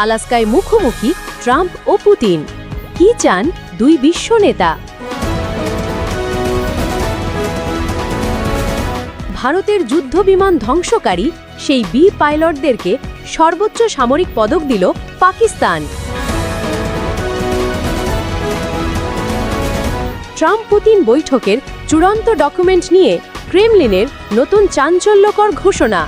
আলাস্কায় মুখোমুখি ট্রাম্প ও পুতিন। কি চান দুই বিশ্ব নেতা? ভারতের যুদ্ধবিমান ধ্বংসকারী সেই বি পাইলটদেরকে সর্বোচ্চ সামরিক পদক দিল পাকিস্তান। ট্রাম্প পুতিন বৈঠকের চূড়ান্ত ডকুমেন্ট নিয়ে ক্রেমলিনের নতুন চাঞ্চল্যকর ঘোষণা।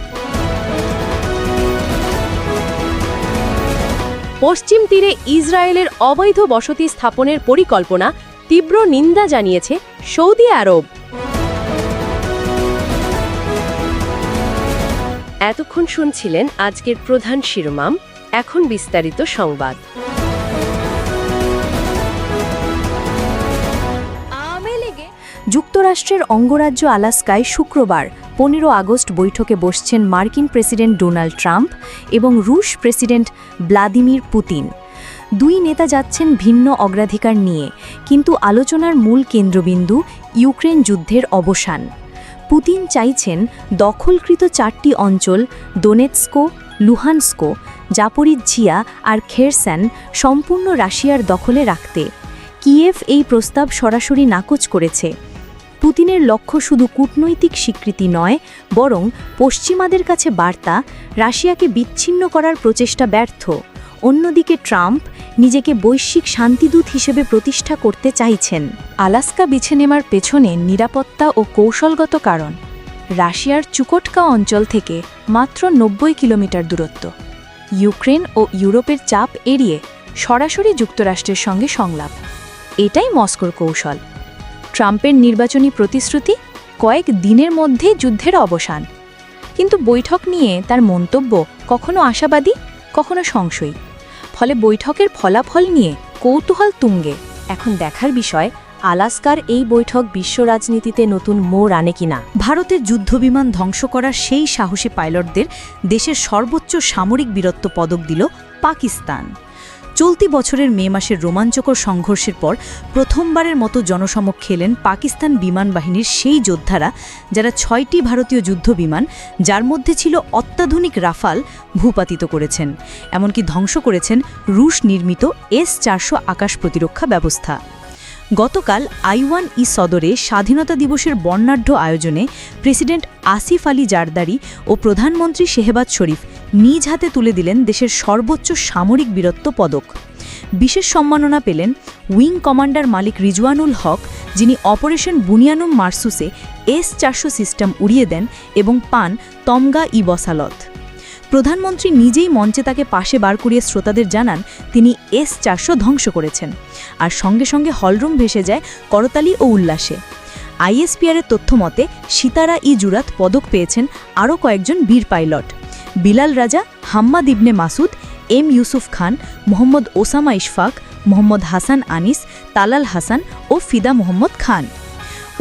পশ্চিম তীরে ইসরায়েলের অবৈধ বসতি স্থাপনের পরিকল্পনা তীব্র নিন্দা জানিয়েছে সৌদি আরব। এতক্ষণ শুনছিলেন আজকের প্রধান শিরোনাম, এখন বিস্তারিত সংবাদ। যুক্তরাষ্ট্রের অঙ্গরাজ্য আলাস্কায় শুক্রবার 15 আগস্ট বৈঠকে বসছেন মার্কিন প্রেসিডেন্ট ডোনাল্ড ট্রাম্প এবং রুশ প্রেসিডেন্ট ভ্লাদিমির পুতিন। দুই নেতা যাচ্ছেন ভিন্ন অগ্রাধিকার নিয়ে, কিন্তু আলোচনার মূল কেন্দ্রবিন্দু ইউক্রেন যুদ্ধের অবসান। পুতিন চাইছেন দখলকৃত 4টি অঞ্চল দোনেৎস্ক, লুহানস্ক, জাপোরিজ্জিয়া আর খেরসন সম্পূর্ণ রাশিয়ার দখলে রাখতে। কিয়েভ এই প্রস্তাব সরাসরি নাকচ করেছে। পুতিনের লক্ষ্য শুধু কূটনৈতিক স্বীকৃতি নয়, বরং পশ্চিমাদের কাছে বার্তা রাশিয়াকে বিচ্ছিন্ন করার প্রচেষ্টা ব্যর্থ। অন্যদিকে ট্রাম্প নিজেকে বৈশ্বিক শান্তিদূত হিসেবে প্রতিষ্ঠা করতে চাইছেন। আলাস্কা বেছে নেওয়ার পেছনে নিরাপত্তা ও কৌশলগত কারণ। রাশিয়ার চুকোটকা অঞ্চল থেকে মাত্র 90 কিলোমিটার দূরত্ব। ইউক্রেন ও ইউরোপের চাপ এড়িয়ে সরাসরি যুক্তরাষ্ট্রের সঙ্গে সংলাপ। এটাই মস্কোর কৌশল। ট্রাম্পের নির্বাচনী প্রতিশ্রুতি কয়েক দিনের মধ্যে যুদ্ধের অবসান, কিন্তু বৈঠক নিয়ে তার মন্তব্য কখনো আশাবাদী, কখনো সংশয়ী। ফলে বৈঠকের ফলাফল নিয়ে কৌতূহল তুঙ্গে। এখন দেখার বিষয়, আলাস্কার এই বৈঠক বিশ্ব রাজনীতিতে নতুন মোড় আনে কিনা। ভারতের যুদ্ধবিমান ধ্বংস করার সেই সাহসী পাইলটদের দেশের সর্বোচ্চ সামরিক বীরত্ব পদক দিল পাকিস্তান। চলতি বছরের মে মাসের রোমাঞ্চকর সংঘর্ষের পর প্রথমবারের মতো জনসমক্ষে এলেন পাকিস্তান বিমান বাহিনীর সেই যোদ্ধারা যারা 6টি ভারতীয় যুদ্ধবিমান, যার মধ্যে ছিল অত্যাধুনিক রাফাল, ভূপাতিত করেছেন। এমনকি ধ্বংস করেছেন রুশ নির্মিত S-400 আকাশ প্রতিরক্ষা ব্যবস্থা। গতকাল আইওয়ান-ই সদরে স্বাধীনতা দিবসের বর্ণাঢ্য আয়োজনে প্রেসিডেন্ট আসিফ আলী জারদারি ও প্রধানমন্ত্রী শেহবাজ শরীফ নিজ হাতে তুলে দিলেন দেশের সর্বোচ্চ সামরিক বীরত্ব পদক। বিশেষ সম্মাননা পেলেন উইং কমান্ডার মালিক রিজওয়ানুল হক, যিনি অপারেশন বুনিয়ানুম মারসুসে S-400 সিস্টেম উড়িয়ে দেন এবং পান তমগা-ই বসালত। প্রধানমন্ত্রী নিজেই মঞ্চে তাকে পাশে বার করিয়ে শ্রোতাদের জানান তিনি S-400 ধ্বংস করেছেন, আর সঙ্গে সঙ্গে হলরুম ভেসে যায় করতালি ও উল্লাসে। আইএসপিআরের তথ্য মতে সিতারা-ই জুরাত পদক পেয়েছেন আরও কয়েকজন বীর পাইলট: বিলাল রাজা, হাম্মাদ ইবনে মাসুদ, এম ইউসুফ খান, মোহাম্মদ ওসামা ইশফাক, মোহাম্মদ হাসান আনিস, তালাল হাসান ও ফিদা মোহাম্মদ খান।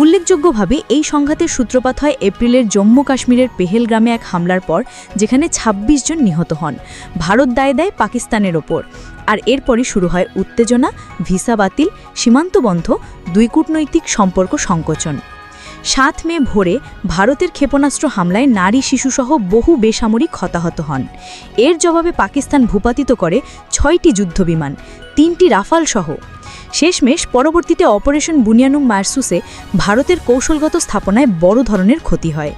উল্লেখযোগ্যভাবে এই সংঘাতের সূত্রপাত হয় এপ্রিলের জম্মু কাশ্মীরের পেহেলগ্রামে এক হামলার পর, যেখানে ২৬ জন নিহত হন। ভারত দায় দেয় পাকিস্তানের ওপর, আর এরপরই শুরু হয় উত্তেজনা, ভিসা বাতিল, সীমান্ত বন্ধ, দুই কূটনৈতিক সম্পর্ক সংকোচন। ৭ মে ভোরে ভারতের ক্ষেপণাস্ত্র হামলায় নারী, শিশুসহ বহু বেসামরিক হতাহত হন। এর জবাবে পাকিস্তান ভূপাতিত করে 6টি যুদ্ধবিমান, 3টি রাফাল সহ। শেষমেশ পরবর্তীতে অপারেশন বুনিয়ানুম মারসুসে ভারতের কৌশলগত স্থাপনায় বড় ধরনের ক্ষতি হয়।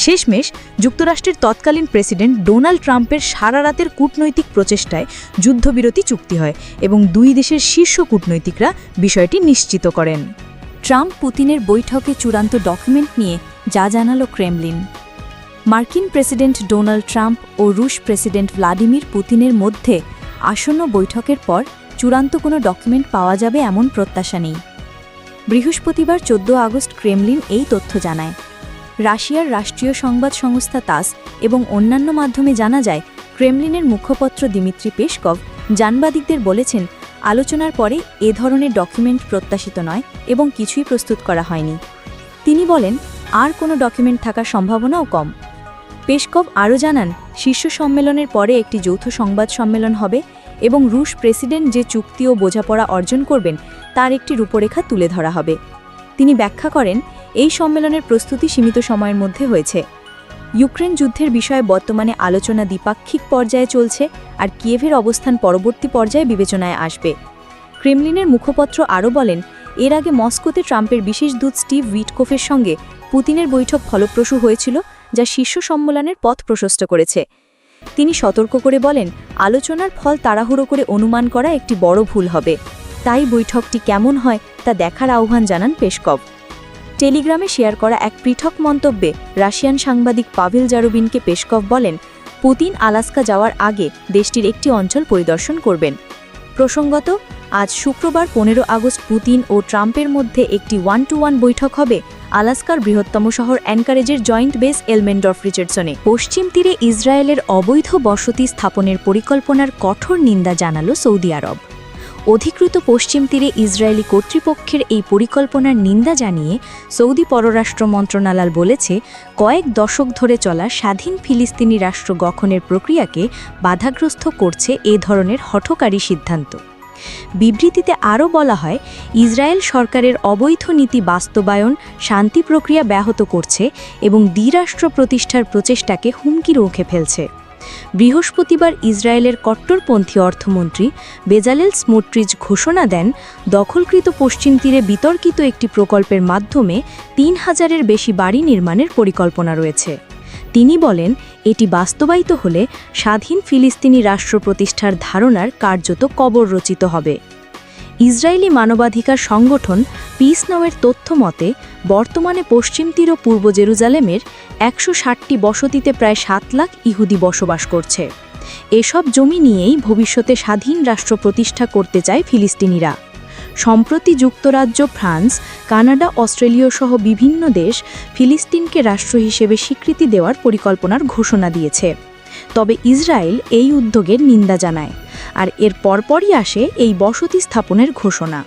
শেষমেশ যুক্তরাষ্ট্রের তৎকালীন প্রেসিডেন্ট ডোনাল্ড ট্রাম্পের সারা রাতের কূটনৈতিক প্রচেষ্টায় যুদ্ধবিরতি চুক্তি হয় এবং দুই দেশের শীর্ষ কূটনৈতিকরা বিষয়টি নিশ্চিত করেন। ট্রাম্প পুতিনের বৈঠকে চূড়ান্ত ডকুমেন্ট নিয়ে যা জানালো ক্রেমলিন। মার্কিন প্রেসিডেন্ট ডোনাল্ড ট্রাম্প ও রুশ প্রেসিডেন্ট ভ্লাদিমির পুতিনের মধ্যে আসন্ন বৈঠকের পর চূড়ান্ত কোনো ডকুমেন্ট পাওয়া যাবে এমন প্রত্যাশা নেই। বৃহস্পতিবার 14 আগস্ট ক্রেমলিন এই তথ্য জানায়। রাশিয়ার রাষ্ট্রীয় সংবাদ সংস্থা তাস এবং অন্যান্য মাধ্যমে জানা যায়, ক্রেমলিনের মুখপত্র দিমিত্রি পেসকভ সাংবাদিকদের বলেছেন, আলোচনার পরে এ ধরনের ডকুমেন্ট প্রত্যাশিত নয় এবং কিছুই প্রস্তুত করা হয়নি। তিনি বলেন, আর কোনো ডকুমেন্ট থাকার সম্ভাবনাও কম। পেসকভ আরও জানান, শীর্ষ সম্মেলনের পরে একটি যৌথ সংবাদ সম্মেলন হবে এবং রুশ প্রেসিডেন্ট যে চুক্তি ও বোঝাপড়া অর্জন করবেন তার একটি রূপরেখা তুলে ধরা হবে। তিনি ব্যাখ্যা করেন, এই সম্মেলনের প্রস্তুতি সীমিত সময়ের মধ্যে হয়েছে। ইউক্রেন যুদ্ধের বিষয়ে বর্তমানে আলোচনা দ্বিপাক্ষিক পর্যায়ে চলছে, আর কিয়েভের অবস্থান পরবর্তী পর্যায়ে বিবেচনায় আসবে। ক্রেমলিনের মুখপত্র আরও বলেন, এর আগে মস্কোতে ট্রাম্পের বিশেষ দূত স্টিভ উইটকোফের সঙ্গে পুতিনের বৈঠক ফলপ্রসূ হয়েছিল, যা শীর্ষ সম্মেলনের পথ প্রশস্ত করেছে। তিনি সতর্ক করে বলেন, আলোচনার ফল তাড়াহুড়ো করে অনুমান করা একটি বড় ভুল হবে। তাই বৈঠকটি কেমন হয় তা দেখার আহ্বান জানান পেসকভ। টেলিগ্রামে শেয়ার করা এক পৃথক মন্তব্যে রাশিয়ান সাংবাদিক পাভেল জারুবিনকে পেসকভ বলেন, পুতিন আলাস্কা যাওয়ার আগে দেশটির একটি অঞ্চল পরিদর্শন করবেন। প্রসঙ্গত, আজ শুক্রবার 15 আগস্ট পুতিন ও ট্রাম্পের মধ্যে একটি 1-to-1 বৈঠক হবে আলাস্কার বৃহত্তম শহর অ্যানকারেজের জয়েন্ট বেস এলমেন্ডর্ফ রিচার্ডসনে। পশ্চিম তীরে ইসরায়েলের অবৈধ বসতি স্থাপনের পরিকল্পনার কঠোর নিন্দা জানাল সৌদি আরব। অধিকৃত পশ্চিম তীরে ইসরায়েলি কর্তৃপক্ষের এই পরিকল্পনার নিন্দা জানিয়ে সৌদি পররাষ্ট্র মন্ত্রণালয় বলেছে, কয়েক দশক ধরে চলা স্বাধীন ফিলিস্তিনি রাষ্ট্র গঠনের প্রক্রিয়াকে বাধাগ্রস্ত করছে এ ধরনের হঠকারী সিদ্ধান্ত। বিবৃতিতে আরও বলা হয়, ইসরায়েল সরকারের অবৈধ নীতি বাস্তবায়ন শান্তি প্রক্রিয়া ব্যাহত করছে এবং দ্বিরাষ্ট্র প্রতিষ্ঠার প্রচেষ্টাকে হুমকির মুখে ফেলছে। বৃহস্পতিবার ইসরায়েলের কট্টরপন্থী অর্থমন্ত্রী বেজালেল স্মোট্রিচ ঘোষণা দেন, দখলকৃত পশ্চিম তীরে বিতর্কিত একটি প্রকল্পের মাধ্যমে 3000-এর বেশি বাড়ি নির্মাণের পরিকল্পনা রয়েছে। তিনি বলেন, এটি বাস্তবায়িত হলে স্বাধীন ফিলিস্তিনি রাষ্ট্র প্রতিষ্ঠার ধারণার কার্যত কবর রচিত হবে। ইসরায়েলি মানবাধিকার সংগঠন পিস নাওয়ের তথ্য মতে, বর্তমানে পশ্চিম তীর ও পূর্ব জেরুজালেমের 160টি বসতিতে প্রায় 7 লাখ ইহুদি বসবাস করছে। এসব জমি নিয়েই ভবিষ্যতে স্বাধীন রাষ্ট্র প্রতিষ্ঠা করতে চায় ফিলিস্তিনিরা। সম্প্রতি যুক্তরাজ্য, ফ্রান্স, কানাডা, অস্ট্রেলিয়া সহ বিভিন্ন দেশ ফিলিস্তিনকে রাষ্ট্র হিসেবে স্বীকৃতি দেওয়ার পরিকল্পনার ঘোষণা দিয়েছে। তবে ইসরায়েল এই উদ্যোগের নিন্দা জানায়, আর এর পরপরই আসে এই বসতি স্থাপনের ঘোষণা।